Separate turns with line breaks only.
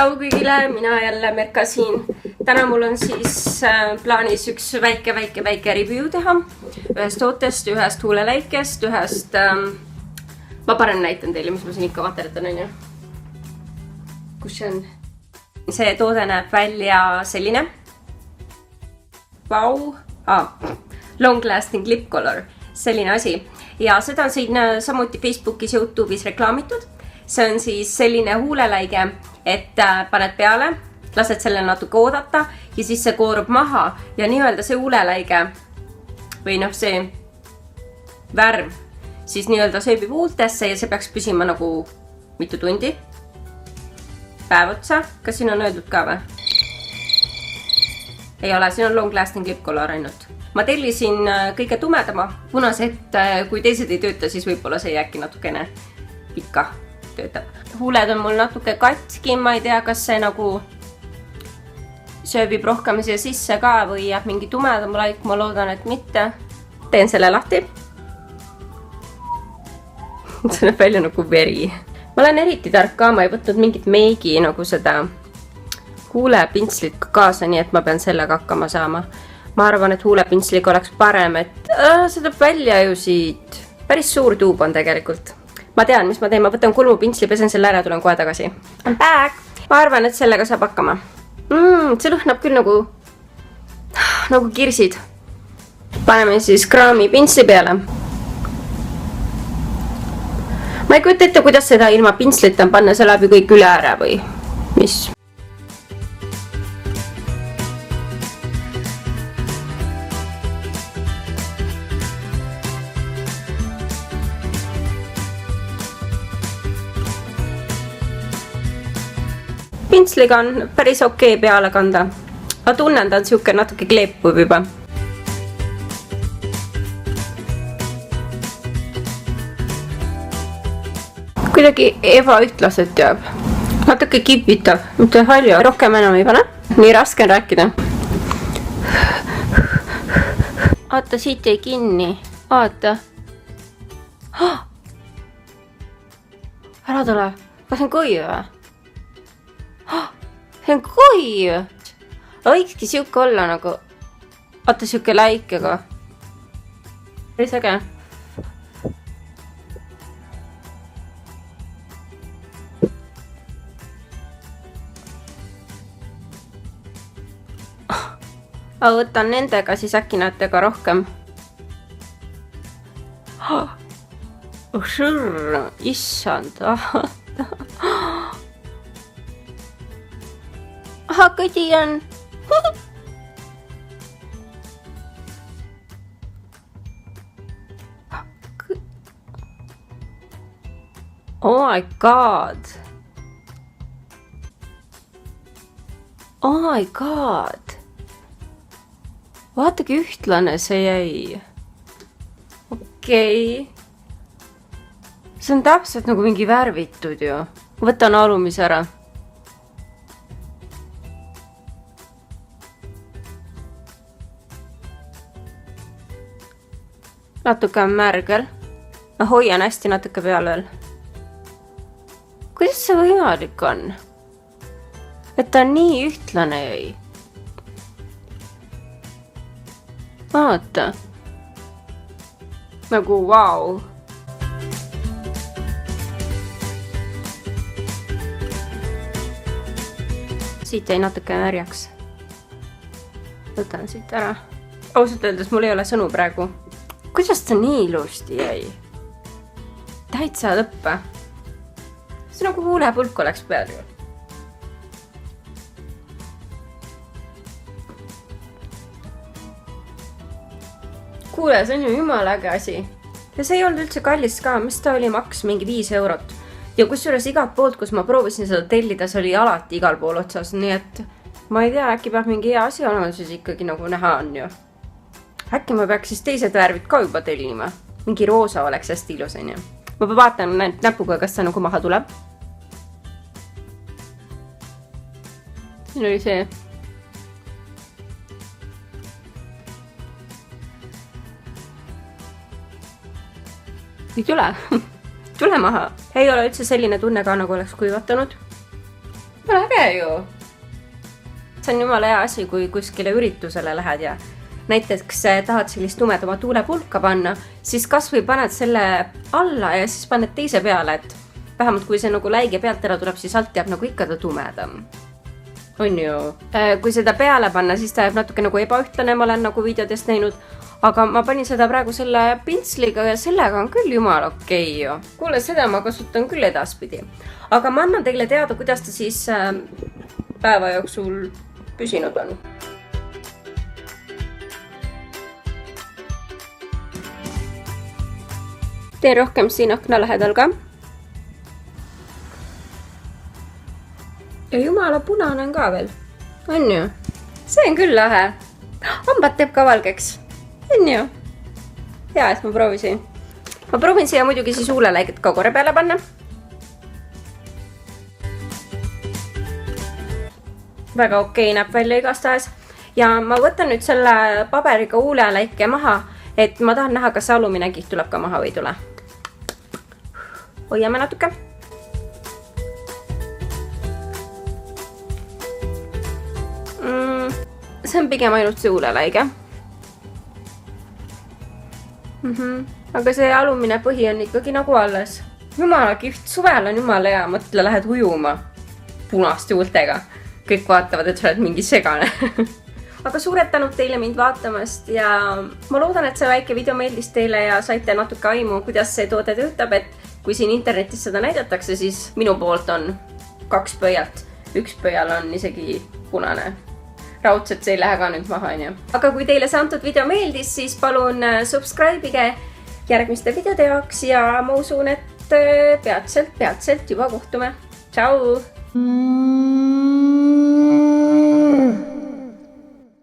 tšau kõigile, mina jälle Merka siin. Täna mul on siis plaanis üks väike review teha ühest tootest, ühest huuleläikest, ühest ma parem näitan teile, mis ma siin ikka vaterdan on ju. Kus see on? See toode näeb välja selline. Vau! Long lasting lip color. Selline asi. Ja seda on siin samuti Facebookis ja YouTube'is reklaamitud. See on siis selline huuleläige, et paned peale, lased selle natuke oodata ja siis see koorub maha ja nii-öelda see huuleläige või noh see värv siis nii-öelda sööbib huultesse ja see peaks püsima nagu mitu tundi. Päev otsa. Kas siin on öeldud ka või? Ei ole, siin on long lasting lip color ainult. Ma tellisin kõige tumedama punase, et kui teised ei tööta, siis võib-olla see äkki natukene pikka töötab. Huuled on mul natuke katki, ma ei tea, kas see nagu sööbib rohkem siia sisse ka või jääb mingi tumedam laik, ma loodan, et mitte. Teen selle lahti. See näeb välja nagu veri. Ma olen eriti tark ka, ma ei võtnud mingit meigi nagu seda huulepintslit kaasa, nii et ma pean sellega hakkama saama. Ma arvan, et huulepintsliga oleks parem, et see tuleb välja ju siit. Päris suur tuub on tegelikult. Ma tean, mis ma teen. Ma võtan kulmupinsli, pesen selle ära, tulen kohe tagasi. I'm back! Ma arvan, et sellega saab hakkama. See lõhnab küll nagu kirsid. Paneme siis kraami pinsli peale. Ma ei kujuta ette, kuidas seda ilma pinslita on panna, see läheb ju kõik üle ära või mis? Pintsliga on päris okei peale kanda. Ma tunnen, ta on siuke natuke kleepub juba. Kuidagi ebaühtlaselt jääb. Natuke kipitav, mitte halju. Rohkem enam ei pane. Nii raske on rääkida. Aata, siit jäi kinni. Aata. Ära tule. Kas on kõi või? See on koi! Võikski siuke olla nagu... Vaata siuke läikega. Päris äge. Ma võtan nendega, siis äkki näete ka rohkem. Šõrr, issand. Aha, kõdi on. Oh my god. Oh my god. Vaatagi ühtlane see jäi. Okei. See on täpselt nagu mingi värvitud ju. Võtan alumise ära. Natuke on märgel. Ma hoian hästi natuke peal veel. Kuidas see võimalik on? Et ta on nii ühtlane jäi. Vaata. Nagu vau. Siit jäi natuke märjaks. Võtan siit ära. Ausalt öeldes mul ei ole sõnu praegu. Kuidas ta nii ilusti jäi? Täitsa lõppe. See nagu huulepulk oleks peal ju. Kuule, see on ju jumala äge asi. Ja see ei olnud üldse kallis ka, mis ta oli maks mingi 5 eurot. Ja kusjuures igat poolt, kus ma proovisin seda tellida, see oli alati igal pool otsas. Nii et ma ei tea, äkki peab mingi hea asi olema, siis ikkagi nagu näha on ju. Äkki ma peaks siis teised värvid ka juba tellima. Mingi roosa oleks hästi ilus, on ju. Ma vaatan näpuga, kas ta nagu maha tuleb. Siin oli see. Ei tule. Tule maha. Ei ole üldse selline tunne ka, nagu oleks kuivatanud. Ole äge ju! See on jumala hea asi, kui kuskile üritusele lähed ja näiteks tahad sellist tumedama tuulepulka panna, siis kas või paned selle alla ja siis paned teise peale, et vähemalt kui see nagu läige pealt ära tuleb, siis alt jääb nagu ikka ta tumedam. On ju? Kui seda peale panna, siis ta jääb natuke nagu ebaühtlane, ma olen nagu videodest näinud, aga ma panin seda praegu selle pintsliga ja sellega on küll jumala okei ju. Kuule, seda ma kasutan küll edaspidi. Aga ma annan teile teada, kuidas ta siis päeva jooksul püsinud on. Teen rohkem siin akna lähedal ka. Ja jumala punane on ka veel. On ju? See on küll lahe. Hambad teeb ka valgeks. On ju? Hea, et ma proovisin. Ma proovin siia muidugi siis huuleläiget ka korra peale panna. Väga okei näeb välja igastahes. Ja ma võtan nüüd selle paberiga huuleläike maha, et ma tahan näha, kas alumine kiht tuleb ka maha või ei tule. Hoiame natuke. See on pigem ainult see huuleläige. Aga see alumine põhi on ikkagi nagu alles. Jumala kihvt, suvel on jumala hea, mõtle, lähed ujuma punaste huultega. Kõik vaatavad, et sa oled mingi segane. Aga suured tänud teile mind vaatamast ja ma loodan, et see väike video meeldis teile ja saite natuke aimu, kuidas see toode töötab, et kui siin internetis seda näidatakse, siis minu poolt on 2 pöialt. Üks pöial on isegi punane. Raudselt see ei lähe ka nüüd maha, on ju. Aga kui teile see antud video meeldis, siis palun subscribe'ige järgmiste videode jaoks ja ma usun, et peatselt juba kohtume. Tšau!